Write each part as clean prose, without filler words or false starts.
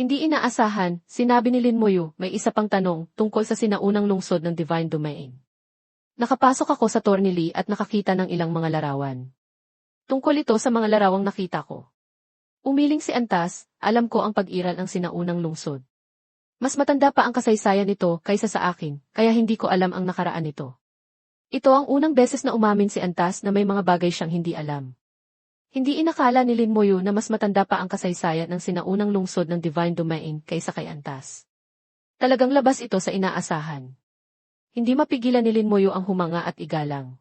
Hindi inaasahan, sinabi ni Lin Moyu, may isa pang tanong tungkol sa sinaunang lungsod ng Divine Domain. Nakapasok ako sa Tornili at nakakita ng ilang mga larawan. Tungkol ito sa mga larawang nakita ko. Umiling si Antas, alam ko ang pag-iral ng sinaunang lungsod. Mas matanda pa ang kasaysayan nito kaysa sa akin, kaya hindi ko alam ang nakaraan nito. Ito ang unang beses na umamin si Antas na may mga bagay siyang hindi alam. Hindi inakala ni Lin Moyu na mas matanda pa ang kasaysayan ng sinaunang lungsod ng Divine Domain kaysa kay Antas. Talagang labas ito sa inaasahan. Hindi mapigilan ni Lin Moyu ang humanga at igalang.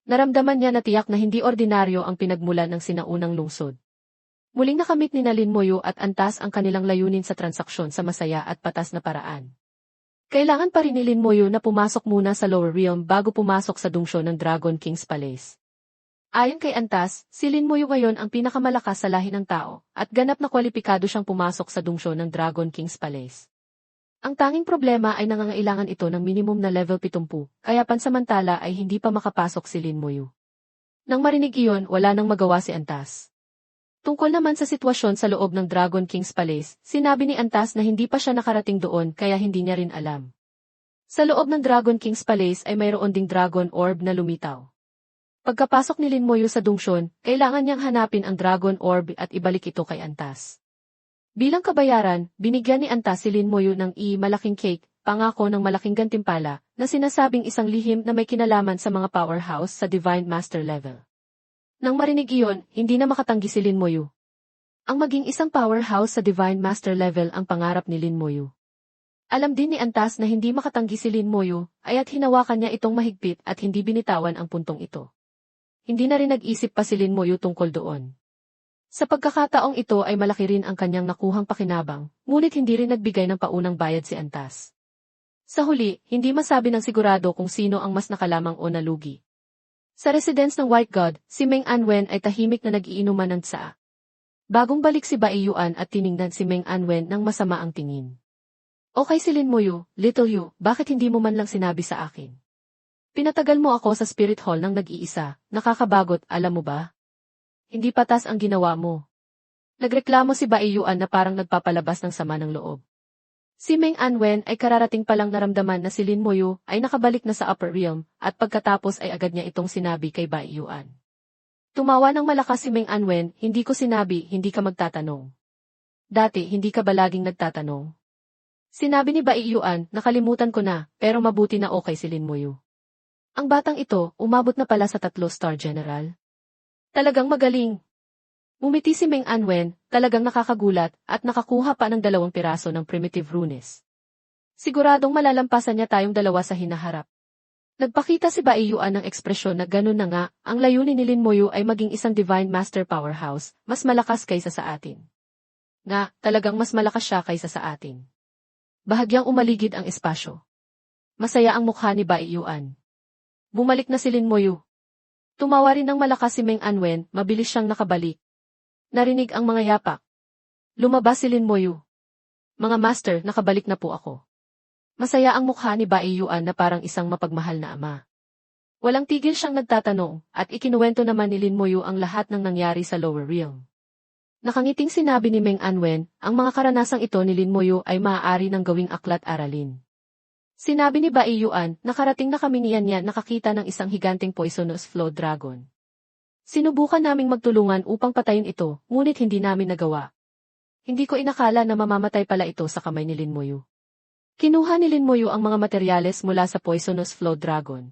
Naramdaman niya na tiyak na hindi ordinaryo ang pinagmulan ng sinaunang lungsod. Muling nakamit ni Lin Moyu at Antas ang kanilang layunin sa transaksyon sa masaya at patas na paraan. Kailangan pa rin ni Lin Moyu na pumasok muna sa Lower Realm bago pumasok sa dungsyon ng Dragon King's Palace. Ayon kay Antas, si Lin Moyu ngayon ang pinakamalakas sa lahi ng tao, at ganap na kwalipikado siyang pumasok sa dungsyon ng Dragon King's Palace. Ang tanging problema ay nangangailangan ito ng minimum na level 70, kaya pansamantala ay hindi pa makapasok si Lin Moyu. Nang marinig iyon, wala nang magawa si Antas. Tungkol naman sa sitwasyon sa loob ng Dragon King's Palace, sinabi ni Antas na hindi pa siya nakarating doon kaya hindi niya rin alam. Sa loob ng Dragon King's Palace ay mayroon ding Dragon Orb na lumitaw. Pagkapasok ni Lin Moyu sa dungsyon, kailangan niyang hanapin ang Dragon Orb at ibalik ito kay Antas. Bilang kabayaran, binigyan ni Antas si Lin Moyu ng malaking cake, pangako ng malaking gantimpala, na sinasabing isang lihim na may kinalaman sa mga powerhouse sa Divine Master level. Nang marinig iyon, hindi na makatanggi si Lin Moyu. Ang maging isang powerhouse sa Divine Master level ang pangarap ni Lin Moyu. Alam din ni Antas na hindi makatanggi si Lin Moyu, aya't hinawakan niya itong mahigpit at hindi binitawan ang puntong ito. Hindi na rin nag-isip pa si Lin Moyu tungkol doon. Sa pagkakataong ito ay malaki rin ang kanyang nakuhang pakinabang, ngunit hindi rin nagbigay ng paunang bayad si Antas. Sa huli, hindi masabi ng sigurado kung sino ang mas nakalamang o nalugi. Sa residence ng White God, si Meng Anwen ay tahimik na nag-iinuman ng tsaa. Bagong balik si Bai Yuan at tiningnan si Meng Anwen ng masama ang tingin. Okay si Lin Moyu, Little Yu, bakit hindi mo man lang sinabi sa akin? Pinatagal mo ako sa Spirit Hall ng nag-iisa, nakakabagot, alam mo ba? Hindi patas ang ginawa mo. Nagreklamo si Bai Yuan na parang nagpapalabas ng sama ng loob. Si Meng Anwen ay kararating palang naramdaman na si Lin Moyu ay nakabalik na sa Upper Realm, at pagkatapos ay agad niya itong sinabi kay Bai Yuan. Tumawa ng malakas si Meng Anwen, hindi ko sinabi, hindi ka magtatanong. Dati, hindi ka ba laging nagtatanong? Sinabi ni Bai Yuan, nakalimutan ko na, pero mabuti na okay si Lin Moyu. Ang batang ito, umabot na pala sa 3-star general. Talagang magaling. Umiti si Meng Anwen, talagang nakakagulat, at nakakuha pa ng 2 piraso ng primitive runes. Siguradong malalampasan niya tayong dalawa sa hinaharap. Nagpakita si Bai Yuan ng ekspresyon na ganun na nga, ang layunin ni Lin Moyu ay maging isang Divine Master Powerhouse, mas malakas kaysa sa atin. Nga, talagang mas malakas siya kaysa sa atin. Bahagyang umaligid ang espasyo. Masaya ang mukha ni Bai Yuan. Bumalik na si Lin Moyu. Tumawa rin ng malakas si Meng Anwen, mabilis siyang nakabalik. Narinig ang mga yapak. Lumabas si Lin Moyu. Mga master, nakabalik na po ako. Masaya ang mukha ni Bai Yuan na parang isang mapagmahal na ama. Walang tigil siyang nagtatanong, at ikinuwento naman ni Lin Moyu ang lahat ng nangyari sa Lower Realm. Nakangiting sinabi ni Meng Anwen, ang mga karanasang ito ni Lin Moyu ay maaari ng gawing aklat-aralin. Sinabi ni Bai Yuan, nakarating na kami niya nakakita ng isang higanteng poisonous flow dragon. Sinubukan naming magtulungan upang patayin ito, ngunit hindi namin nagawa. Hindi ko inakala na mamamatay pala ito sa kamay ni Lin Moyu. Kinuha ni Lin Moyu ang mga materyales mula sa poisonous flow dragon.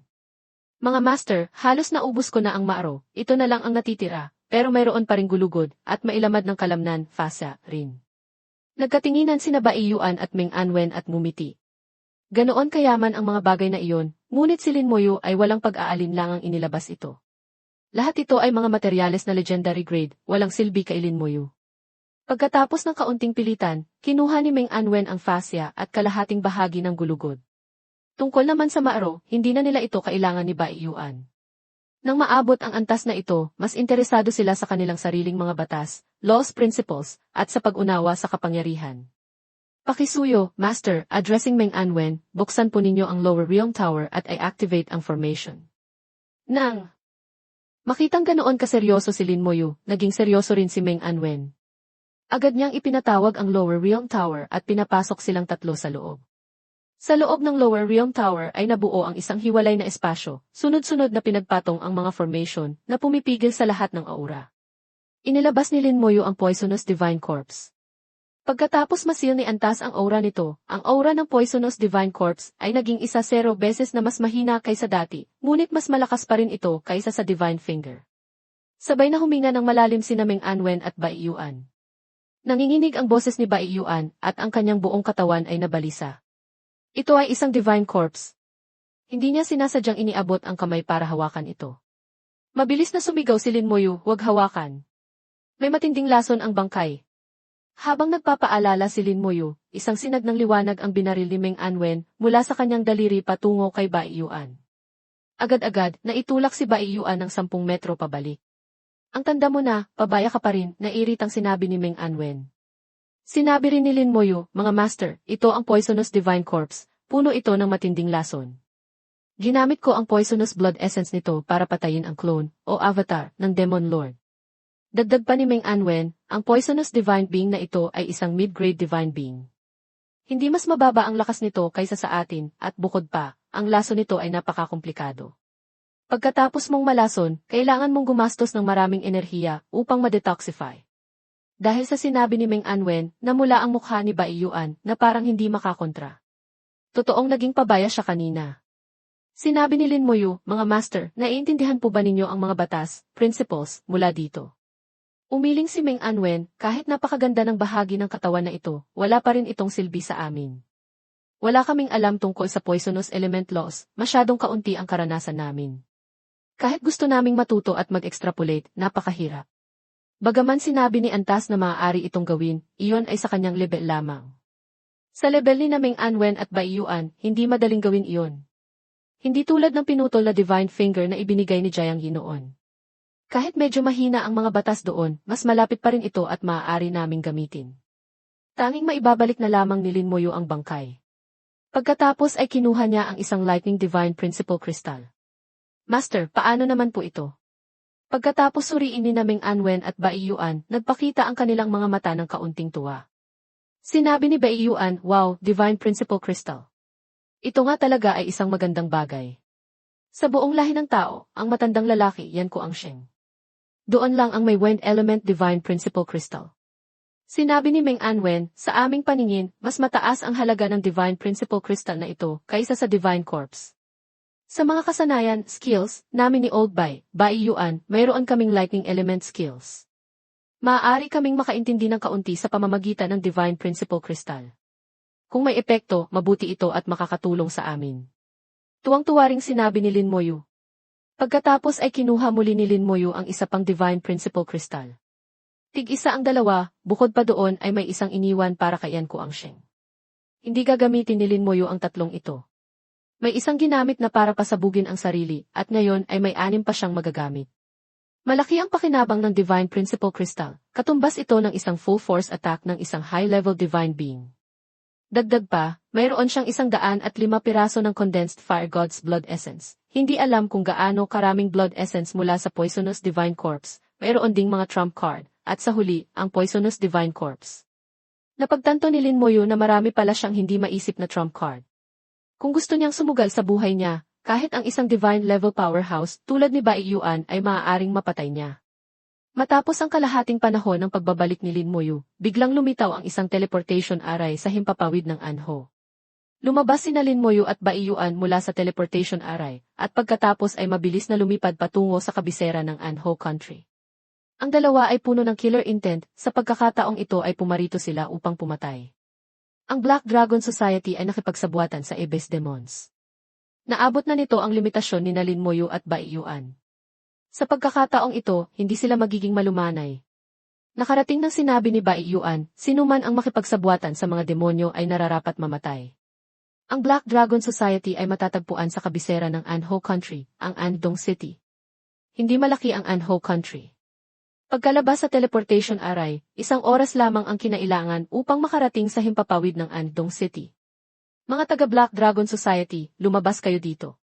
Mga master, halos naubos ko na ang maro, ito na lang ang natitira, pero mayroon pa ring gulugod, at mailamad ng kalamnan, fasa, rin. Nagkatinginan sina Bai Yuan at Meng Anwen at ngumiti. Ganoon kayaman ang mga bagay na iyon, ngunit si Lin Moyu ay walang pag-aalinlangang inilabas ito. Lahat ito ay mga materyales na legendary grade, walang silbi kay Lin Moyu. Pagkatapos ng kaunting pilitan, kinuha ni Meng Anwen ang fascia at kalahating bahagi ng gulugod. Tungkol naman sa maro, hindi na nila ito kailangan ni Bai Yuan. Nang maabot ang antas na ito, mas interesado sila sa kanilang sariling mga batas, laws, principles, at sa pag-unawa sa kapangyarihan. Pakisuyo, Master, addressing Meng Anwen, buksan po ninyo ang Lower Realm Tower at i-activate ang formation. Nang makitang ganoon kaseryoso si Lin Moyu, naging seryoso rin si Meng Anwen. Agad niyang ipinatawag ang Lower Realm Tower at pinapasok silang tatlo sa loob. Sa loob ng Lower Realm Tower ay nabuo ang isang hiwalay na espasyo, sunod-sunod na pinagpatong ang mga formation na pumipigil sa lahat ng aura. Inilabas ni Lin Moyu ang Poisonous Divine Corpse. Pagkatapos masil ni Antas ang aura nito, ang aura ng Poisonous Divine Corpse ay naging 10 beses na mas mahina kaysa dati, ngunit mas malakas pa rin ito kaysa sa Divine Finger. Sabay na huminga ng malalim sina Meng Anwen at Bai Yuan. Nanginginig ang boses ni Bai Yuan at ang kanyang buong katawan ay nabalisa. Ito ay isang Divine Corpse. Hindi niya sinasadyang iniabot ang kamay para hawakan ito. Mabilis na sumigaw si Lin Moyu, "Huwag hawakan." May matinding lason ang bangkay. Habang nagpapaalala si Lin Moyu, isang sinag ng liwanag ang binaril ni Meng Anwen mula sa kanyang daliri patungo kay Bai Yuan. Agad-agad, naitulak si Bai Yuan ng 10 metro pabalik. "Ang tanda mo na, pabaya ka pa rin," nairitang sinabi ni Meng Anwen. Sinabi rin ni Lin Moyu, "Mga master, ito ang Poisonous Divine Corpse, puno ito ng matinding lason. Ginamit ko ang Poisonous Blood Essence nito para patayin ang clone, o avatar, ng Demon Lord." Dagdag pa ni Meng Anwen, ang Poisonous Divine Being na ito ay isang mid-grade Divine Being. Hindi mas mababa ang lakas nito kaysa sa atin, at bukod pa, ang lason nito ay napakakomplikado. Pagkatapos mong malason, kailangan mong gumastos ng maraming enerhiya upang ma-detoxify. Dahil sa sinabi ni Meng Anwen, namula ang mukha ni Bai Yuan na parang hindi makakontra. Totoong naging pabaya siya kanina. Sinabi ni Lin Moyu, "Mga master, naiintindihan po ba ninyo ang mga batas, principles, mula dito?" Umiling si Meng Anwen, "Kahit napakaganda ng bahagi ng katawan na ito, wala pa rin itong silbi sa amin. Wala kaming alam tungkol sa poisonous element laws, masyadong kaunti ang karanasan namin. Kahit gusto naming matuto at mag-extrapolate, napakahirap." Bagaman sinabi ni Antas na maaari itong gawin, iyon ay sa kanyang level lamang. Sa level ni Meng Anwen at Bai Yuan, hindi madaling gawin iyon. Hindi tulad ng pinutol na Divine Finger na ibinigay ni Jiang Yi noon. Kahit medyo mahina ang mga batas doon, mas malapit pa rin ito at maaari naming gamitin. Tanging maibabalik na lamang ni Lin Moyu ang bangkay. Pagkatapos ay kinuha niya ang isang Lightning Divine Principle Crystal. "Master, paano naman po ito?" Pagkatapos suriin ni Meng Anwen at Bai Yuan, nagpakita ang kanilang mga mata ng kaunting tuwa. Sinabi ni Bai Yuan, "Wow, Divine Principle Crystal. Ito nga talaga ay isang magandang bagay. Sa buong lahi ng tao, ang matandang lalaki, yan ko ang Sheng. Doon lang ang may Wind Element Divine Principle Crystal." Sinabi ni Meng Anwen, "Sa aming paningin, mas mataas ang halaga ng Divine Principle Crystal na ito kaysa sa Divine Corpse. Sa mga kasanayan, skills, namin ni Old Bai Yuan, mayroon kaming Lightning Element skills. Maaari kaming makaintindi ng kaunti sa pamamagitan ng Divine Principle Crystal. Kung may epekto, mabuti ito at makakatulong sa amin." Tuwang-tuwa ring sinabi ni Lin Moyu. Pagkatapos ay kinuha muli ni Lin Moyu ang isa pang Divine Principle Crystal. Tig-isa ang dalawa, bukod pa doon ay may isang iniwan para kay Yan Ko ang Sheng. Hindi gagamitin ni Lin Moyu ang tatlong ito. May isang ginamit na para pasabugin ang sarili, at ngayon ay may 6 pa siyang magagamit. Malaki ang pakinabang ng Divine Principle Crystal, katumbas ito ng isang full force attack ng isang high-level Divine Being. Dagdag pa, mayroon siyang 105 piraso ng Condensed Fire God's Blood Essence. Hindi alam kung gaano karaming Blood Essence mula sa Poisonous Divine Corpse, mayroon ding mga trump card, at sa huli, ang Poisonous Divine Corpse. Napagtanto ni Lin Moyu na marami pala siyang hindi maisip na trump card. Kung gusto niyang sumugal sa buhay niya, kahit ang isang divine level powerhouse tulad ni Bai Yuan ay maaaring mapatay niya. Matapos ang kalahating panahon ng pagbabalik ni Lin Moyu, biglang lumitaw ang isang teleportation array sa himpapawid ng Anho. Lumabas sina Lin Moyu at Bai Yuan mula sa teleportation array, at pagkatapos ay mabilis na lumipad patungo sa kabisera ng Anho country. Ang dalawa ay puno ng killer intent, sa pagkakataong ito ay pumarito sila upang pumatay. Ang Black Dragon Society ay nakipagsabuatan sa Abyss Demons. Naabot na nito ang limitasyon ni Lin Moyu at Bai Yuan. Sa pagkakataong ito, hindi sila magiging malumanay. Nakarating ng sinabi ni Bai Yuan, sinuman ang makipagsabuatan sa mga demonyo ay nararapat mamatay. Ang Black Dragon Society ay matatagpuan sa kabisera ng Anho Country, ang Andong City. Hindi malaki ang Anho Country. Pagkalabas sa teleportation array, 1 oras lamang ang kinailangan upang makarating sa himpapawid ng Andong City. "Mga taga-Black Dragon Society, lumabas kayo dito.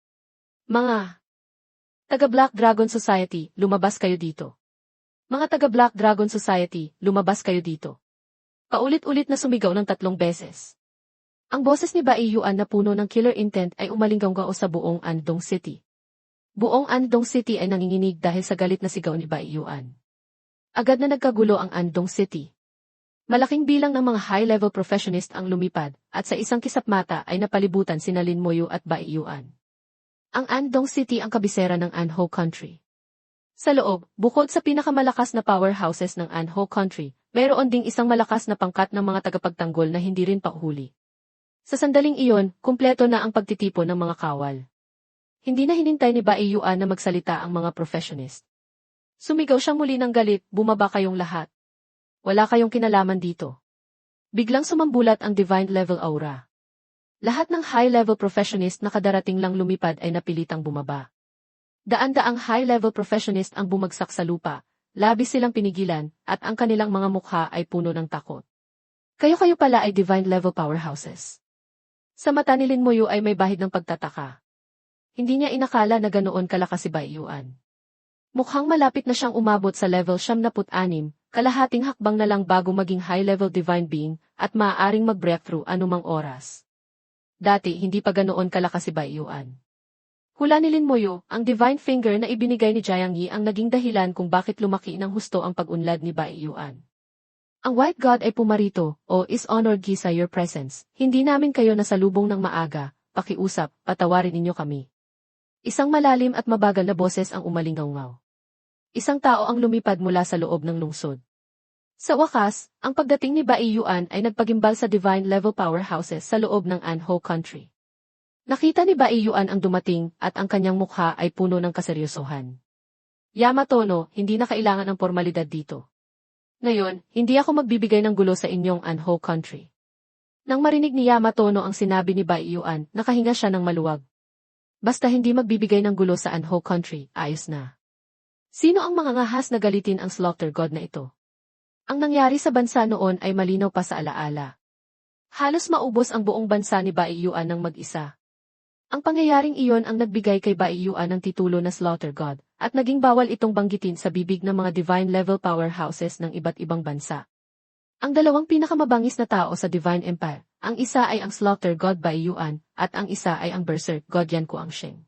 Mga taga-Black Dragon Society, lumabas kayo dito. Mga taga-Black Dragon Society, lumabas kayo dito." Paulit-ulit na sumigaw ng 3 beses. Ang boses ni Bai Yuan na puno ng killer intent ay umalinggao sa buong Andong City. Buong Andong City ay nanginginig dahil sa galit na sigaw ni Bai Yuan. Agad na nagkagulo ang Andong City. Malaking bilang ng mga high-level professionist ang lumipad, at sa isang kisap-mata ay napalibutan sina Lin Moyu at Bai Yuan. Ang Andong City ang kabisera ng Anho Country. Sa loob, bukod sa pinakamalakas na powerhouses ng Anho Country, mayroon ding isang malakas na pangkat ng mga tagapagtanggol na hindi rin pauhuli. Sa sandaling iyon, kumpleto na ang pagtitipon ng mga kawal. Hindi na hinintay ni Bai Yuan na magsalita ang mga professionist. Sumigaw siyang muli ng galit, bumaba kayong lahat. Wala kayong kinalaman dito. Biglang sumambulat ang divine level aura. Lahat ng high-level professionist na kadarating lang lumipad ay napilitang bumaba. Daan-daang high-level professionist ang bumagsak sa lupa, labis silang pinigilan, at ang kanilang mga mukha ay puno ng takot. Kayo-kayo pala ay divine level powerhouses. Sa mata ni Lin Moyu ay may bahid ng pagtataka. Hindi niya inakala na ganoon kalakas si Bai Yuan. Mukhang malapit na siyang umabot sa level 76, kalahating hakbang na lang bago maging high-level divine being, at maaaring mag-breakthrough anumang oras. Dati hindi pa ganoon kalakas si Bai Yuan. Hula ni Lin Moyu, ang divine finger na ibinigay ni Jiang Yi ang naging dahilan kung bakit lumaki ng husto ang pag-unlad ni Bai Yuan. Ang White God ay pumarito, o is honored sa your presence. Hindi namin kayo nasalubong ng maaga, pakiusap, patawarin ninyo kami. Isang malalim at mabagal na boses ang umalingaw-ngaw. Isang tao ang lumipad mula sa loob ng lungsod. Sa wakas, ang pagdating ni Bai Yuan ay nagpagimbal sa divine level powerhouses sa loob ng Anho Country. Nakita ni Bai Yuan ang dumating at ang kanyang mukha ay puno ng kaseryosohan. Yamato no, hindi na kailangan ng formalidad dito. Ngayon, hindi ako magbibigay ng gulo sa inyong Anho Country. Nang marinig ni Yamato no ang sinabi ni Bai Yuan, nakahinga siya ng maluwag. Basta hindi magbibigay ng gulo sa Anho Country, ayos na. Sino ang mga ngahas na galitin ang Slaughter God na ito? Ang nangyari sa bansa noon ay malinaw pa sa alaala. Halos maubos ang buong bansa ni Bai Yuan ng mag-isa. Ang pangyayaring iyon ang nagbigay kay Bai Yuan ng titulo na Slaughter God, at naging bawal itong banggitin sa bibig ng mga divine level powerhouses ng iba't ibang bansa. Ang dalawang pinakamabangis na tao sa Divine Empire, ang isa ay ang Slaughter God Bai Yuan, at ang isa ay ang Berserk God Yan Kuangsheng.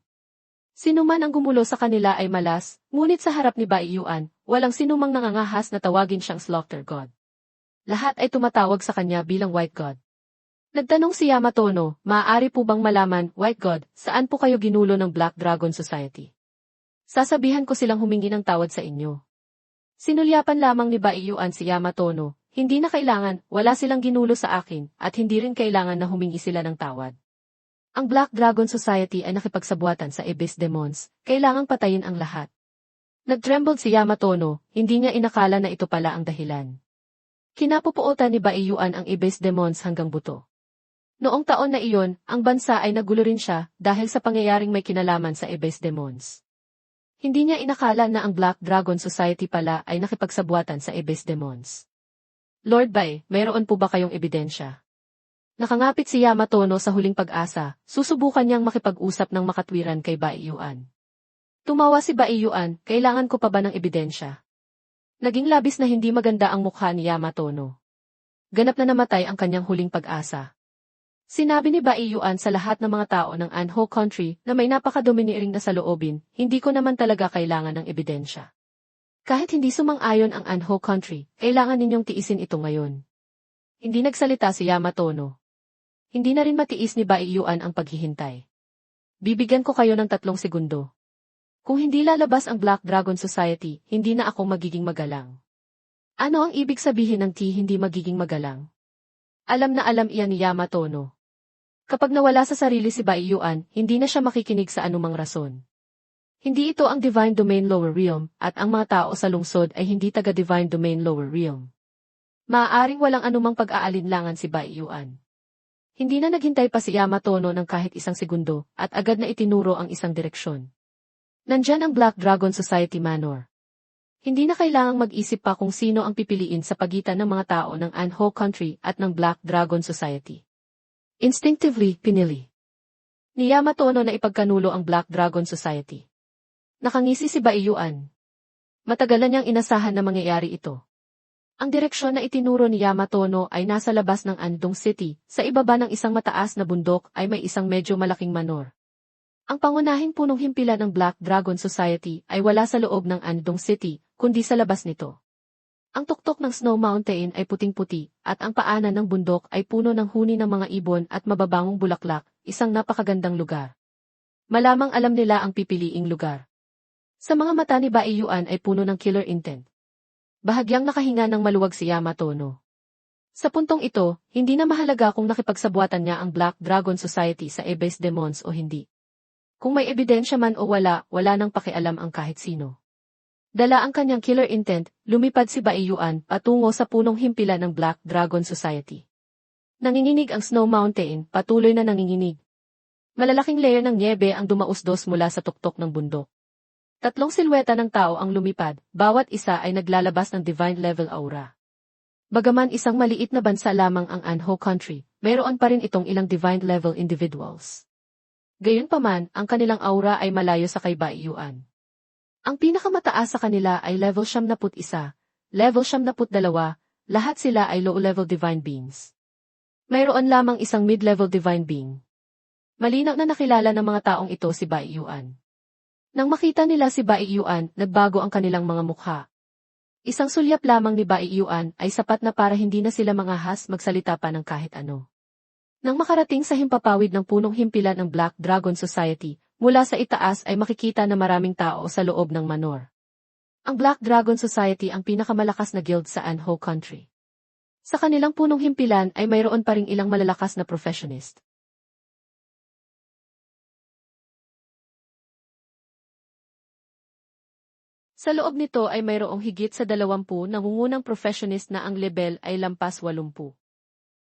Sino man ang gumulo sa kanila ay malas, ngunit sa harap ni Bai Yuan, walang sinumang nangangahas na tawagin siyang Slaughter God. Lahat ay tumatawag sa kanya bilang White God. Nagtanong si Yamato no, maaari po bang malaman, White God, saan po kayo ginulo ng Black Dragon Society? Sasabihan ko silang humingi ng tawad sa inyo. Sinulyapan lamang ni Bai Yuan si Yamato no, hindi na kailangan, wala silang ginulo sa akin, at hindi rin kailangan na humingi sila ng tawad. Ang Black Dragon Society ay nakipagsabuatan sa Abyss Demons, kailangang patayin ang lahat. Nagtrembled si Yamato no, hindi niya inakala na ito pala ang dahilan. Kinapupuotan ni Bai Yuan ang Abyss Demons hanggang buto. Noong taon na iyon, ang bansa ay nagulo rin siya dahil sa pangyayaring may kinalaman sa Abyss Demons. Hindi niya inakala na ang Black Dragon Society pala ay nakipagsabuatan sa Abyss Demons. Lord Bai, mayroon po ba kayong ebidensya? Nakangapit si Yamato no sa huling pag-asa, susubukan niyang makipag-usap ng makatwiran kay Bai Yuan. Tumawa si Bai Yuan, kailangan ko pa ba ng ebidensya? Naging labis na hindi maganda ang mukha ni Yamato no. Ganap na namatay ang kanyang huling pag-asa. Sinabi ni Bai Yuan sa lahat ng mga tao ng Anho Country na may napaka-domineering na saloobin, hindi ko naman talaga kailangan ng ebidensya. Kahit hindi sumang-ayon ang Anho Country, kailangan ninyong tiisin ito ngayon. Hindi nagsalita si Yamato no. Hindi na rin matiis ni Bai Yuan ang paghihintay. Bibigyan ko kayo ng 3 segundo. Kung hindi lalabas ang Black Dragon Society, hindi na ako magiging magalang. Ano ang ibig sabihin ng hindi magiging magalang? Alam na alam iyan ni Yamato no. Kapag nawala sa sarili si Bai Yuan, hindi na siya makikinig sa anumang rason. Hindi ito ang Divine Domain Lower Realm, at ang mga tao sa lungsod ay hindi taga-Divine Domain Lower Realm. Maaaring walang anumang pag-aalinlangan si Bai Yuan. Hindi na naghintay pa si Yamato no ng kahit 1 segundo, at agad na itinuro ang isang direksyon. Nandyan ang Black Dragon Society Manor. Hindi na kailangang mag-isip pa kung sino ang pipiliin sa pagitan ng mga tao ng Anho Country at ng Black Dragon Society. Instinctively, pinili ni Yamato no na ipagkanulo ang Black Dragon Society. Nakangisi si Bai Yuan. Matagal na niyang inasahan na mangyayari ito. Ang direksyon na itinuro ni Yamato no ay nasa labas ng Andong City, sa ibaba ng isang mataas na bundok ay may isang medyo malaking manor. Ang pangunahing punong himpilan ng Black Dragon Society ay wala sa loob ng Andong City, kundi sa labas nito. Ang tuktok ng Snow Mountain ay puting-puti, at ang paanan ng bundok ay puno ng huni ng mga ibon at mababangong bulaklak, isang napakagandang lugar. Malamang alam nila ang pipiliing lugar. Sa mga mata ni Baiyuan ay puno ng killer intent. Bahagyang nakahinga ng maluwag si Yamato no. Sa puntong ito, hindi na mahalaga kung nakipagsabuatan niya ang Black Dragon Society sa Abyss Demons o hindi. Kung may ebidensya man o wala nang pakialam ang kahit sino. Dala ang kanyang killer intent, lumipad si Baiyuan patungo sa punong himpilan ng Black Dragon Society. Nanginginig ang Snow Mountain, patuloy na nanginginig. Malalaking layer ng niebe ang dumausdos mula sa tuktok ng bundok. Tatlong silweta ng tao ang lumipad, bawat isa ay naglalabas ng divine level aura. Bagaman isang maliit na bansa lamang ang Anho Country, mayroon pa rin itong ilang divine level individuals. Gayunpaman, ang kanilang aura ay malayo sa kay Baiyuan. Ang pinakamataas sa kanila ay level 71, level 72, lahat sila ay low-level divine beings. Mayroon lamang isang mid-level divine being. Malinaw na nakilala ng mga taong ito si Baiyuan. Nang makita nila si Baiyuan, nagbago ang kanilang mga mukha. Isang sulyap lamang ni Baiyuan ay sapat na para hindi na sila mangahas magsalita pa ng kahit ano. Nang makarating sa himpapawid ng punong himpilan ng Black Dragon Society, mula sa itaas ay makikita na maraming tao sa loob ng manor. Ang Black Dragon Society ang pinakamalakas na guild sa Anho Country. Sa kanilang punong himpilan ay mayroon pa ring ilang malalakas na professionist. Sa loob nito ay mayroong higit sa 20 nangungunang professionist na ang level ay lampas 80.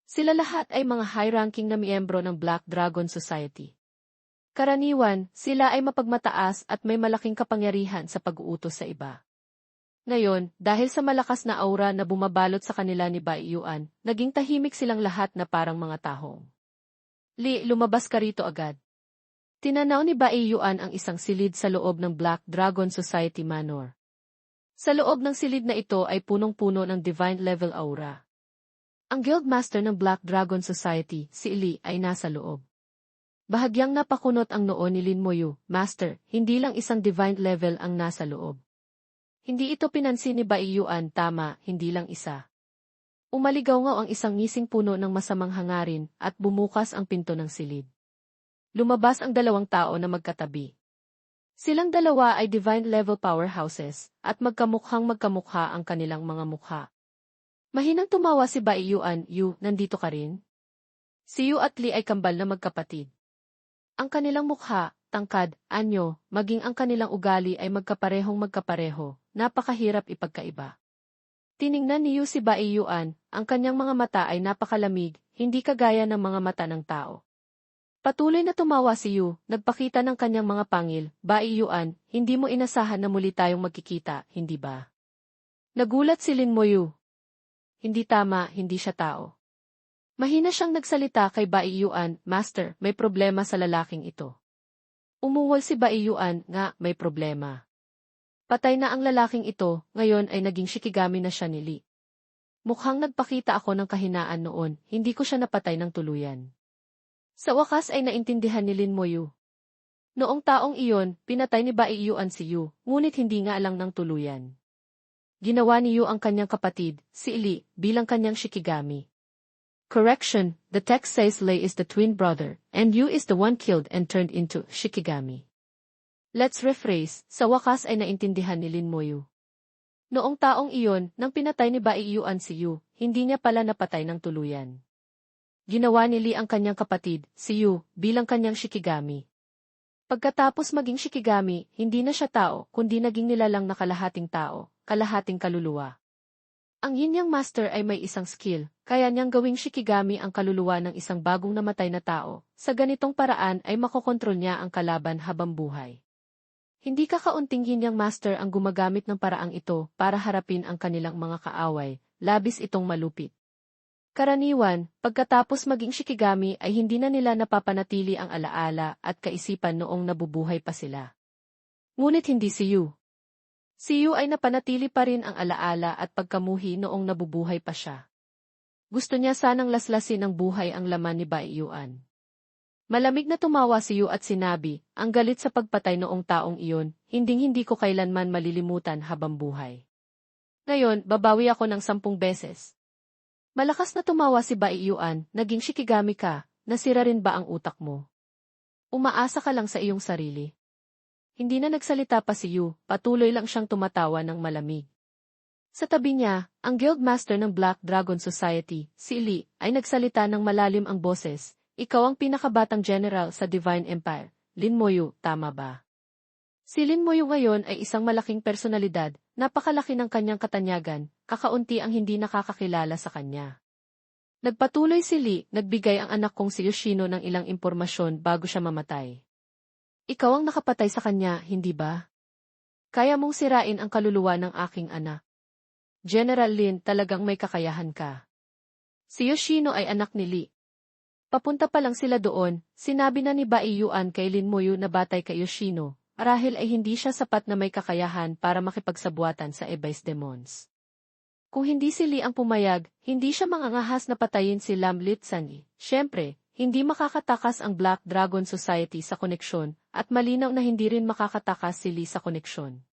Sila lahat ay mga high-ranking na miyembro ng Black Dragon Society. Karaniwan, sila ay mapagmataas at may malaking kapangyarihan sa pag-uutos sa iba. Ngayon, dahil sa malakas na aura na bumabalot sa kanila ni Baiyuan, naging tahimik silang lahat na parang mga tahong. Lumabas ka rito agad. Tinanaw ni Baiyuan ang isang silid sa loob ng Black Dragon Society Manor. Sa loob ng silid na ito ay punong-puno ng divine level aura. Ang Guildmaster ng Black Dragon Society, si Li, ay nasa loob. Bahagyang napakunot ang noo ni Lin Moyu, Master, hindi lang isang divine level ang nasa loob. Hindi ito pinansin ni Baiyuan, tama, hindi lang isa. Umaligaw-ngaw ang isang ngising puno ng masamang hangarin at bumukas ang pinto ng silid. Lumabas ang dalawang tao na magkatabi. Silang dalawa ay divine level powerhouses, at magkamukhang magkamukha ang kanilang mga mukha. Mahinang tumawa si Baiyuan, Yu, nandito ka rin? Si Yu at Li ay kambal na magkapatid. Ang kanilang mukha, tangkad, anyo, maging ang kanilang ugali ay magkapareho, napakahirap ipagkaiba. Tiningnan ni Yu si Baiyuan, ang kanyang mga mata ay napakalamig, hindi kagaya ng mga mata ng tao. Patuloy na tumawa si Yu, nagpakita ng kanyang mga pangil, Baiyuan, hindi mo inasahan na muli tayong magkikita, hindi ba? Nagulat si Lin Moyu. Hindi tama, hindi siya tao. Mahina siyang nagsalita kay Baiyuan, Master, may problema sa lalaking ito. Umuwal si Baiyuan, nga, may problema. Patay na ang lalaking ito, ngayon ay naging Shikigami na siya ni Li. Mukhang nagpakita ako ng kahinaan noon, hindi ko siya napatay ng tuluyan. Sa wakas ay naintindihan ni Lin Moyu. Noong taong iyon, pinatay ni Baiyuan si Yu, ngunit hindi nga alang ng tuluyan. Ginawa ni Yu ang kanyang kapatid, si Li, bilang kanyang Shikigami. Correction, the text says Lei is the twin brother, and Yu is the one killed and turned into Shikigami. Let's rephrase, sa wakas ay naintindihan ni Lin Moyu. Noong taong iyon, nang pinatay ni Baiyuan si Yu, hindi niya pala napatay ng tuluyan. Ginawa ni Li ang kanyang kapatid, si Yu, bilang kanyang Shikigami. Pagkatapos maging Shikigami, hindi na siya tao, kundi naging nilalang na kalahating tao, kalahating kaluluwa. Ang Yin-Yang Master ay may isang skill, kaya niyang gawing Shikigami ang kaluluwa ng isang bagong namatay na tao. Sa ganitong paraan ay makokontrol niya ang kalaban habang buhay. Hindi kakaunting Yin-Yang Master ang gumagamit ng paraang ito para harapin ang kanilang mga kaaway, labis itong malupit. Karaniwan, pagkatapos maging Shikigami ay hindi na nila napapanatili ang alaala at kaisipan noong nabubuhay pa sila. Ngunit hindi si Yu. Si Yu ay napanatili pa rin ang alaala at pagkamuhi noong nabubuhay pa siya. Gusto niya sanang laslasin ng buhay ang laman ni Bai Yuan. Malamig na tumawa si Yu at sinabi, ang galit sa pagpatay noong taong iyon, hinding-hindi ko kailanman malilimutan habang buhay. Ngayon, babawi ako ng 10 beses. Malakas na tumawa si Bai Yuan, naging Shikigami ka, nasira rin ba ang utak mo? Umaasa ka lang sa iyong sarili. Hindi na nagsalita pa si Yu, patuloy lang siyang tumatawa ng malamig. Sa tabi niya, ang Guildmaster ng Black Dragon Society, si Li, ay nagsalita ng malalim ang boses, ikaw ang pinakabatang general sa Divine Empire, Lin Moyu, tama ba? Si Lin Moyu ngayon ay isang malaking personalidad, napakalaki ng kanyang katanyagan, kakaunti ang hindi nakakakilala sa kanya. Nagpatuloy si Li, nagbigay ang anak kong si Yoshino ng ilang impormasyon bago siya mamatay. Ikaw ang nakapatay sa kanya, hindi ba? Kaya mong sirain ang kaluluwa ng aking anak. General Lin, talagang may kakayahan ka. Si Yoshino ay anak ni Li. Papunta pa lang sila doon, sinabi na ni Bai Yuan kay Lin Moyu na batay kay Yoshino, marahil ay hindi siya sapat na may kakayahan para makipagsabuatan sa Ebais Demons. Kung hindi si Li ang pumayag, hindi siya mangangahas na patayin si Lam Litsani. Siyempre, hindi makakatakas ang Black Dragon Society sa koneksyon, at malinaw na hindi rin makakatakas si Li sa koneksyon.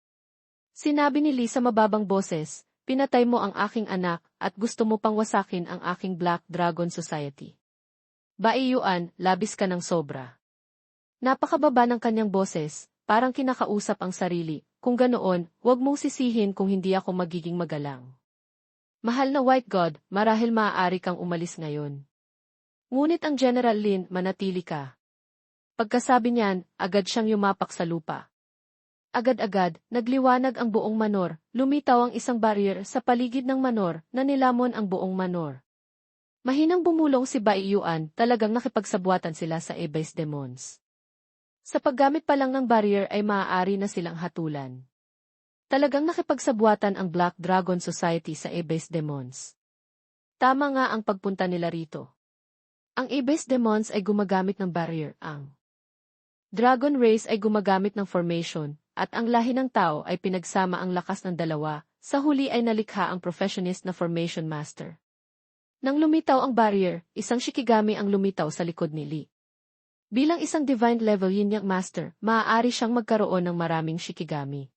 Sinabi ni Li sa mababang boses, pinatay mo ang aking anak, at gusto mo pang wasakin ang aking Black Dragon Society. Bai Yuan, labis ka ng sobra. Napakababa ng kanyang boses, parang kinakausap ang sarili, kung ganoon, huwag mong sisihin kung hindi ako magiging magalang. Mahal na White God, marahil maaari kang umalis ngayon. Ngunit ang General Lin, manatili ka. Pagkasabi niyan, agad siyang yumapak sa lupa. Agad-agad, nagliwanag ang buong manor, lumitaw ang isang barrier sa paligid ng manor na nilamon ang buong manor. Mahinang bumulong si Bai Yuan, talagang nakipagsabuatan sila sa Ebais Demons. Sa paggamit pa lang ng barrier ay maaari na silang hatulan. Talagang nakipagsabuatan ang Black Dragon Society sa Ebais Demons. Tama nga ang pagpunta nila rito. Ang Ebais Demons ay gumagamit ng barrier, ang Dragon Race ay gumagamit ng formation, at ang lahi ng tao ay pinagsama ang lakas ng dalawa, sa huli ay nalikha ang professionist na formation master. Nang lumitaw ang barrier, isang Shikigami ang lumitaw sa likod ni Li. Bilang isang divine level yin-yang master, maaari siyang magkaroon ng maraming Shikigami.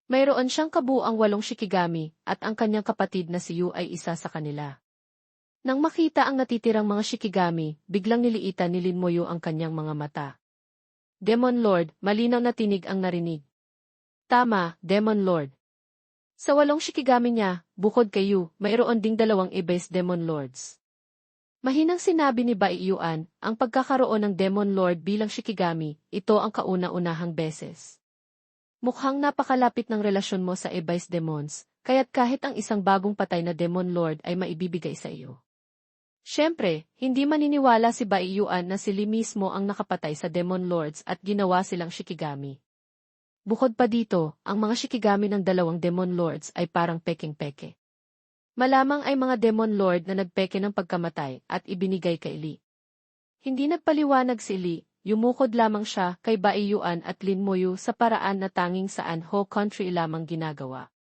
Mayroon siyang kabuuang 8 Shikigami, at ang kanyang kapatid na si Yu ay isa sa kanila. Nang makita ang natitirang mga Shikigami, biglang niliitan ni Lin Moyu ang kanyang mga mata. Demon Lord, malinaw na tinig ang narinig. Tama, Demon Lord. Sa 8 Shikigami niya, bukod kay Yu, mayroon ding 2 Ebais Demon Lords. Mahinang sinabi ni Bai Yuan, ang pagkakaroon ng Demon Lord bilang Shikigami, ito ang kauna-unahang beses. Mukhang napakalapit ng relasyon mo sa Ebais Demons, kaya't kahit ang isang bagong patay na Demon Lord ay maibibigay sa iyo. Siyempre, hindi maniniwala si Bai Yuan na si Li mismo ang nakapatay sa Demon Lords at ginawa silang Shikigami. Bukod pa dito, ang mga Shikigami ng 2 Demon Lords ay parang peking-peke. Malamang ay mga Demon Lord na nagpeke ng pagkamatay at ibinigay kay Li. Hindi nagpaliwanag si Li, yumukod lamang siya kay Bai Yuan at Lin Moyu sa paraan na tanging sa Anho Country lamang ginagawa.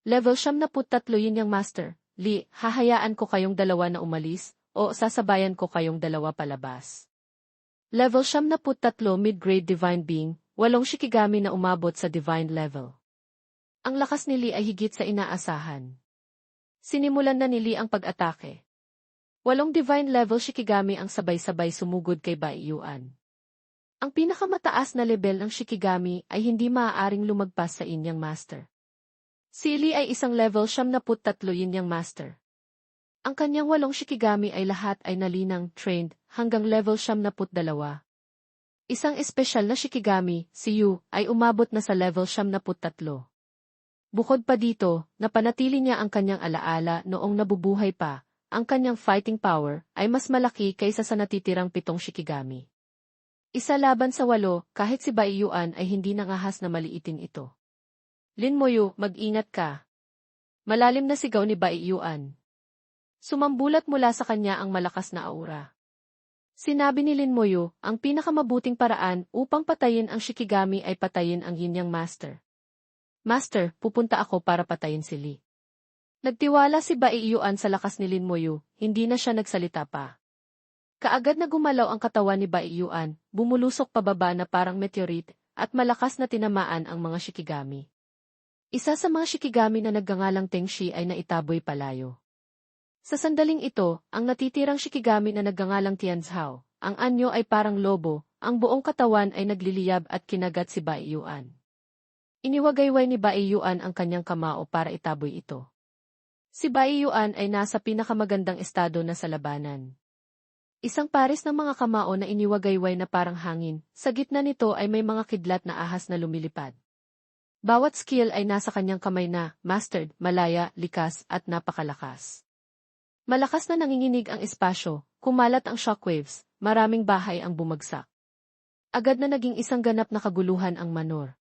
Level 73 yin-yang master. Li, hahayaan ko kayong 2 na umalis, o sasabayan ko kayong 2 palabas. Level 73 mid-grade divine being, 8 Shikigami na umabot sa divine level. Ang lakas ni Li ay higit sa inaasahan. Sinimulan na ni Li ang pag-atake. 8 divine level Shikigami ang sabay-sabay sumugod kay Bai Yuan. Ang pinakamataas na level ng Shikigami ay hindi maaaring lumagpas sa yin-yang master. Si Li ay isang level 73 yin-yang master. Ang kanyang 8 Shikigami ay lahat ay nalinang trained hanggang level 72. Isang espesyal na Shikigami, si Yu, ay umabot na sa level 73. Bukod pa dito, napanatili niya ang kanyang alaala noong nabubuhay pa, ang kanyang fighting power ay mas malaki kaysa sa natitirang 7 Shikigami. Isa laban sa 8, kahit si Bai Yuan ay hindi nangahas na maliitin ito. Lin Moyu, mag-ingat ka. Malalim na sigaw ni Bai Yuan. Sumambulat mula sa kanya ang malakas na aura. Sinabi ni Lin Moyu, ang pinakamabuting paraan upang patayin ang Shikigami ay patayin ang yin-yang master. Master, pupunta ako para patayin si Lee. Nagtiwala si Bai Yuan sa lakas ni Lin Moyu, hindi na siya nagsalita pa. Kaagad na gumalaw ang katawan ni Bai Yuan, bumulusok pababa na parang meteorite, at malakas na tinamaan ang mga Shikigami. Isa sa mga Shikigami na nagngangalang Teng Shi ay naitaboy palayo. Sa sandaling ito, ang natitirang Shikigami na nagngangalang Tianzhao, ang anyo ay parang lobo, ang buong katawan ay nagliliyab at kinagat si Bai Yuan. Iniwagayway ni Bai Yuan ang kanyang kamao para itaboy ito. Si Bai Yuan ay nasa pinakamagandang estado na sa labanan. Isang pares ng mga kamao na iniwagayway na parang hangin, sa gitna nito ay may mga kidlat na ahas na lumilipad. Bawat skill ay nasa kanyang kamay na, mastered, malaya, likas, at napakalakas. Malakas na nanginginig ang espasyo, kumalat ang shockwaves, maraming bahay ang bumagsak. Agad na naging isang ganap na kaguluhan ang manor.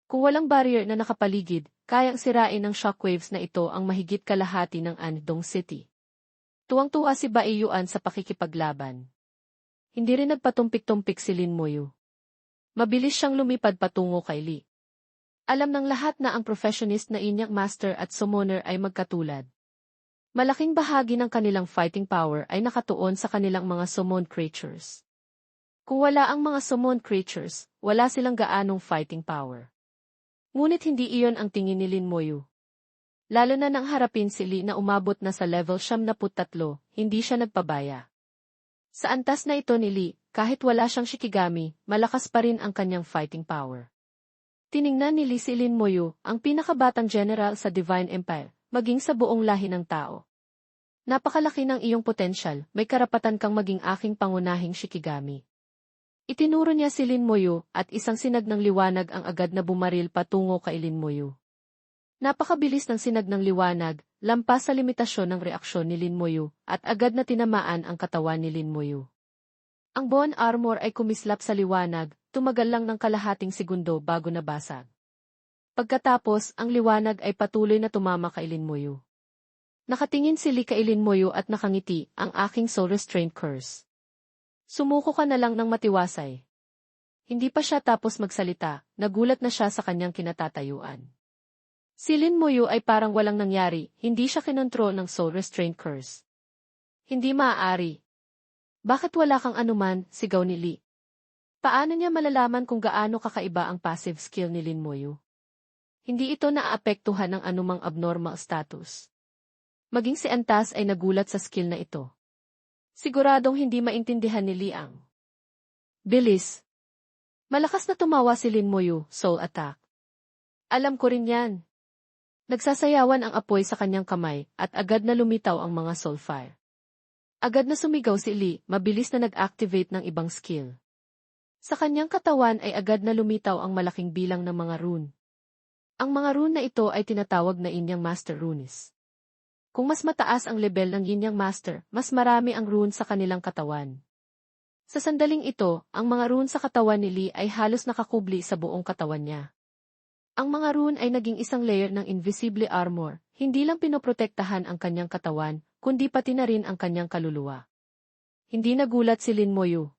Kung walang barrier na nakapaligid, kayang sirain ng shockwaves na ito ang mahigit kalahati ng Andong City. Tuwang-tuwa si Bai Yuan sa pakikipaglaban. Hindi rin nagpatumpik-tumpik si Lin Moyu. Mabilis siyang lumipad patungo kay Lee. Alam ng lahat na ang professionist na inyang master at summoner ay magkatulad. Malaking bahagi ng kanilang fighting power ay nakatuon sa kanilang mga summoned creatures. Kung wala ang mga summoned creatures, wala silang gaanong fighting power. Ngunit hindi iyon ang tingin ni Lin Moyu. Lalo na nang harapin si Lee na umabot na sa level 73, hindi siya nagpabaya. Sa antas na ito ni Lee, kahit wala siyang Shikigami, malakas pa rin ang kanyang fighting power. Tiningnan ni Lee si Lin Moyu, ang pinakabatang general sa Divine Empire, maging sa buong lahi ng tao. Napakalaki ng iyong potensyal, may karapatan kang maging aking pangunahing Shikigami. Itinuro niya si Lin Moyu at isang sinag ng liwanag ang agad na bumaril patungo kay Lin Moyu. Napakabilis ng sinag ng liwanag, lampas sa limitasyon ng reaksyon ni Lin Moyu, at agad na tinamaan ang katawan ni Lin Moyu. Ang bone armor ay kumislap sa liwanag, tumagal lang ng kalahating segundo bago nabasag. Pagkatapos, ang liwanag ay patuloy na tumama kay Lin Moyu. Nakatingin si Lee kay Lin Moyu at nakangiti, ang aking soul restraint curse. Sumuko ka na lang ng matiwasay. Hindi pa siya tapos magsalita, nagulat na siya sa kanyang kinatatayuan. Si Lin Moyu ay parang walang nangyari, hindi siya kinontrol ng soul restraint curse. Hindi maaari. Bakit wala kang anuman, sigaw ni Lee. Paano niya malalaman kung gaano kakaiba ang passive skill ni Lin Moyu? Hindi ito naaapektuhan ng anumang abnormal status. Maging si Antas ay nagulat sa skill na ito. Siguradong hindi maintindihan ni Lee ang bilis. Malakas na tumawa si Lin Moyu, soul attack. Alam ko rin yan. Nagsasayawan ang apoy sa kanyang kamay at agad na lumitaw ang mga soul fire. Agad na sumigaw si Lee, mabilis na nag-activate ng ibang skill. Sa kanyang katawan ay agad na lumitaw ang malaking bilang ng mga rune. Ang mga rune na ito ay tinatawag na Inyang Master Runes. Kung mas mataas ang level ng Yin-Yang Master, mas marami ang rune sa kanilang katawan. Sa sandaling ito, ang mga rune sa katawan ni Lee ay halos nakakubli sa buong katawan niya. Ang mga rune ay naging isang layer ng invisible armor, hindi lang pinoprotektahan ang kanyang katawan, kundi pati na rin ang kanyang kaluluwa. Hindi nagulat si Lin Moyu.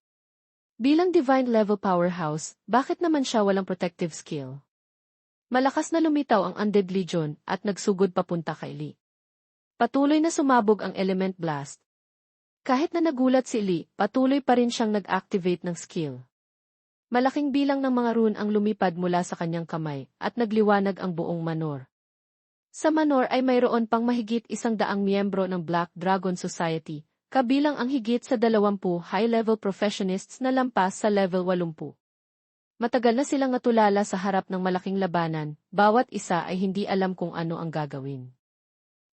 Bilang divine level powerhouse, bakit naman siya walang protective skill? Malakas na lumitaw ang Undead Legion at nagsugod papunta kay Lee. Patuloy na sumabog ang Element Blast. Kahit na nagulat si Lee, patuloy pa rin siyang nag-activate ng skill. Malaking bilang ng mga rune ang lumipad mula sa kanyang kamay, at nagliwanag ang buong manor. Sa manor ay mayroon pang mahigit 100 miyembro ng Black Dragon Society, kabilang ang higit sa 20 high-level professionists na lampas sa level 80. Matagal na silang natulala sa harap ng malaking labanan, bawat isa ay hindi alam kung ano ang gagawin.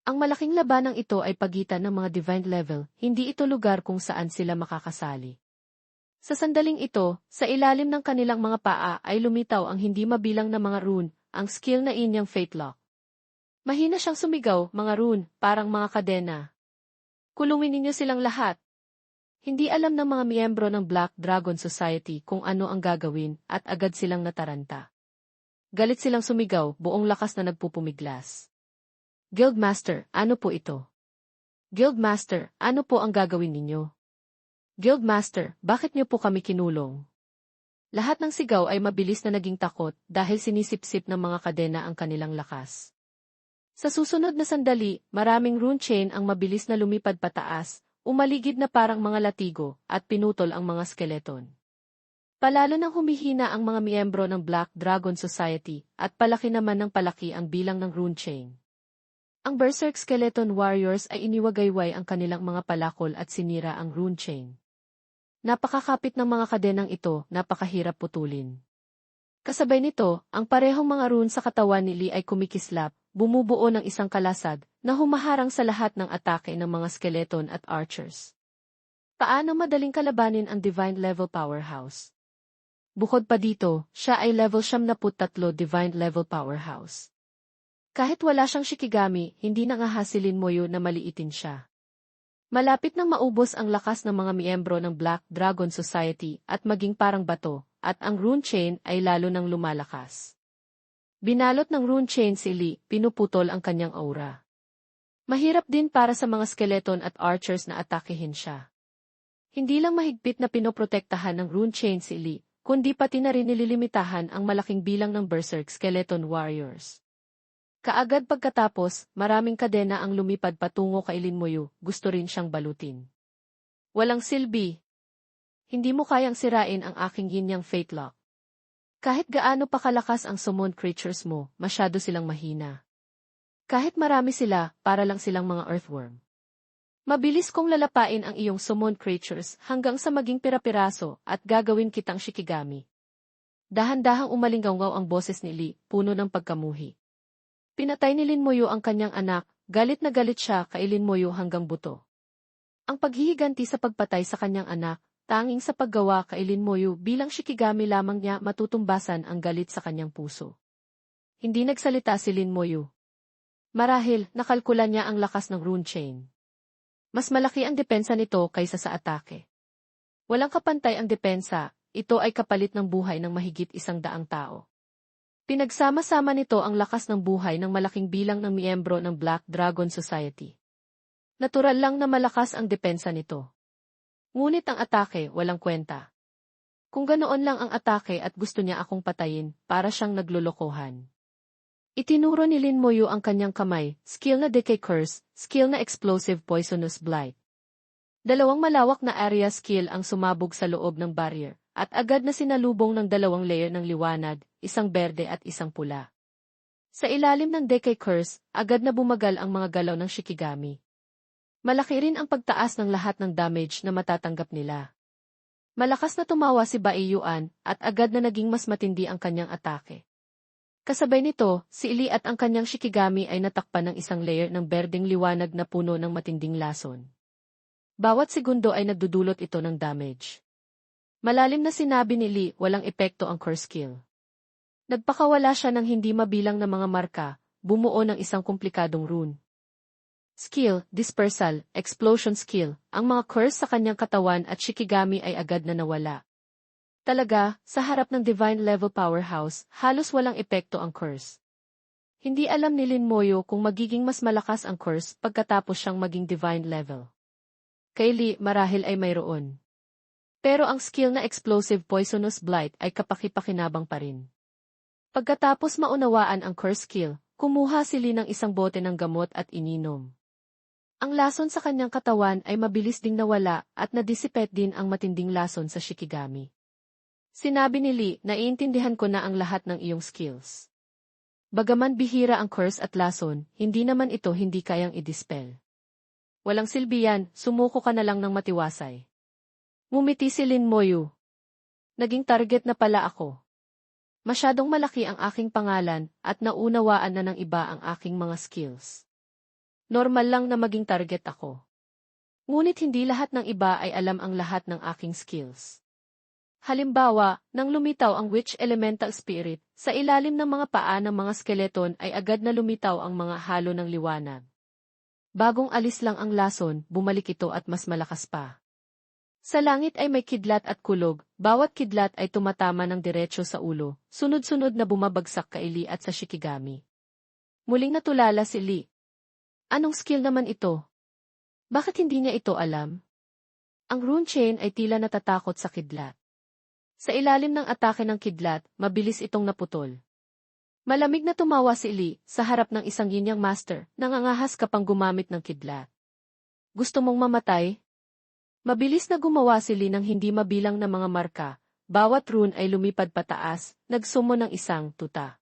Ang malaking labanang ito ay pagitan ng mga divine level, hindi ito lugar kung saan sila makakasali. Sa sandaling ito, sa ilalim ng kanilang mga paa ay lumitaw ang hindi mabilang na mga rune, ang skill na Inyang Fate Lock. Mahina siyang sumigaw, mga rune, parang mga kadena. Kulungin ninyo silang lahat. Hindi alam ng mga miyembro ng Black Dragon Society kung ano ang gagawin at agad silang nataranta. Galit silang sumigaw, buong lakas na nagpupumiglas. Guildmaster, ano po ito? Guildmaster, ano po ang gagawin ninyo? Guildmaster, bakit niyo po kami kinulong? Lahat ng sigaw ay mabilis na naging takot dahil sinisipsip ng mga kadena ang kanilang lakas. Sa susunod na sandali, maraming rune chain ang mabilis na lumipad pataas, umaligid na parang mga latigo, at pinutol ang mga skeleton. Palalo nang humihina ang mga miyembro ng Black Dragon Society, at palaki naman ng palaki ang bilang ng rune chain. Ang Berserk Skeleton Warriors ay iniwagayway ang kanilang mga palakol at sinira ang rune chain. Napakakapit ng mga kadenang ito, napakahirap putulin. Kasabay nito, ang parehong mga rune sa katawan ni Lee ay kumikislap, bumubuo ng isang kalasag na humaharang sa lahat ng atake ng mga skeleton at archers. Paano madaling kalabanin ang Divine Level Powerhouse? Bukod pa dito, siya ay level 73 Divine Level Powerhouse. Kahit wala siyang Shikigami, hindi nangahasilin mo yun na maliitin siya. Malapit nang maubos ang lakas ng mga miyembro ng Black Dragon Society at maging parang bato, at ang rune chain ay lalo nang lumalakas. Binalot ng rune chain si Lee, pinuputol ang kanyang aura. Mahirap din para sa mga skeleton at archers na atakehin siya. Hindi lang mahigpit na pinoprotektahan ng rune chain si Lee, kundi pati na rin nililimitahan ang malaking bilang ng Berserk Skeleton Warriors. Kaagad pagkatapos, maraming kadena ang lumipad patungo kay Lin Moyu, gusto rin siyang balutin. Walang silbi. Hindi mo kayang sirain ang aking yin-yang fate lock. Kahit gaano pa kalakas ang summoned creatures mo, masyado silang mahina. Kahit marami sila, para lang silang mga earthworm. Mabilis kong lalapain ang iyong summoned creatures hanggang sa maging pira-piraso at gagawin kitang Shikigami. Dahan-dahang umalinggaw ang boses ni Lee, puno ng pagkamuhi. Pinatay ni Lin Moyu ang kanyang anak, galit na galit siya kay Lin Moyu hanggang buto. Ang paghihiganti sa pagpatay sa kanyang anak, tanging sa paggawa kay Lin Moyu bilang Shikigami lamang niya matutumbasan ang galit sa kanyang puso. Hindi nagsalita si Lin Moyu. Marahil, nakalkula niya ang lakas ng rune chain. Mas malaki ang depensa nito kaysa sa atake. Walang kapantay ang depensa, ito ay kapalit ng buhay ng mahigit 100 tao. Pinagsama-sama nito ang lakas ng buhay ng malaking bilang ng miyembro ng Black Dragon Society. Natural lang na malakas ang depensa nito. Ngunit ang atake, walang kwenta. Kung ganoon lang ang atake at gusto niya akong patayin, para siyang naglolokohan. Itinuro ni Lin Moyu ang kanyang kamay, skill na Decay Curse, skill na Explosive Poisonous Blight. Dalawang malawak na area skill ang sumabog sa loob ng barrier, at agad na sinalubong ng 2 layer ng liwanag, isang berde at isang pula. Sa ilalim ng Decay Curse, agad na bumagal ang mga galaw ng Shikigami. Malaki rin ang pagtaas ng lahat ng damage na matatanggap nila. Malakas na tumawa si Bai Yuan, at agad na naging mas matindi ang kanyang atake. Kasabay nito, si Lee at ang kanyang Shikigami ay natakpan ng isang layer ng berdeng liwanag na puno ng matinding lason. Bawat segundo ay nagdudulot ito ng damage. Malalim na sinabi ni Lee, walang epekto ang curse skill. Nagpakawala siya ng hindi mabilang na mga marka, bumuo ng isang komplikadong rune. Skill, Dispersal, Explosion skill, ang mga curse sa kanyang katawan at Shikigami ay agad na nawala. Talaga, sa harap ng Divine Level Powerhouse, halos walang epekto ang curse. Hindi alam ni Lin Moyu kung magiging mas malakas ang curse pagkatapos siyang maging Divine Level. Kay Lee, marahil ay mayroon. Pero ang skill na Explosive Poisonous Blight ay kapaki-pakinabang pa rin. Pagkatapos maunawaan ang curse skill, kumuha si Lee ng isang bote ng gamot at ininom. Ang lason sa kanyang katawan ay mabilis ding nawala at nadisipate din ang matinding lason sa Shikigami. Sinabi ni Lee, naiintindihan ko na ang lahat ng iyong skills. Bagaman bihira ang curse at lason, hindi naman ito hindi kayang i-dispel. Walang silbi yan, sumuko ka na lang ng matiwasay. Ngumiti si Lin Moyu. Naging target na pala ako. Masyadong malaki ang aking pangalan at naunawaan na ng iba ang aking mga skills. Normal lang na maging target ako. Ngunit hindi lahat ng iba ay alam ang lahat ng aking skills. Halimbawa, nang lumitaw ang Witch Elemental Spirit, sa ilalim ng mga paa ng mga skeleton ay agad na lumitaw ang mga halo ng liwanag. Bagong alis lang ang lason, bumalik ito at mas malakas pa. Sa langit ay may kidlat at kulog, bawat kidlat ay tumatama ng diretsyo sa ulo, sunod-sunod na bumabagsak kay Lee at sa Shikigami. Muling natulala si Lee. Anong skill naman ito? Bakit hindi niya ito alam? Ang rune chain ay tila natatakot sa kidlat. Sa ilalim ng atake ng kidlat, mabilis itong naputol. Malamig na tumawa si Lee sa harap ng isang yinyang master, nangangahas ka pang gumamit ng kidlat. Gusto mong mamatay? Mabilis na gumawa si Lee ng hindi mabilang na mga marka, bawat rune ay lumipad pataas, nagsumo ng isang tuta.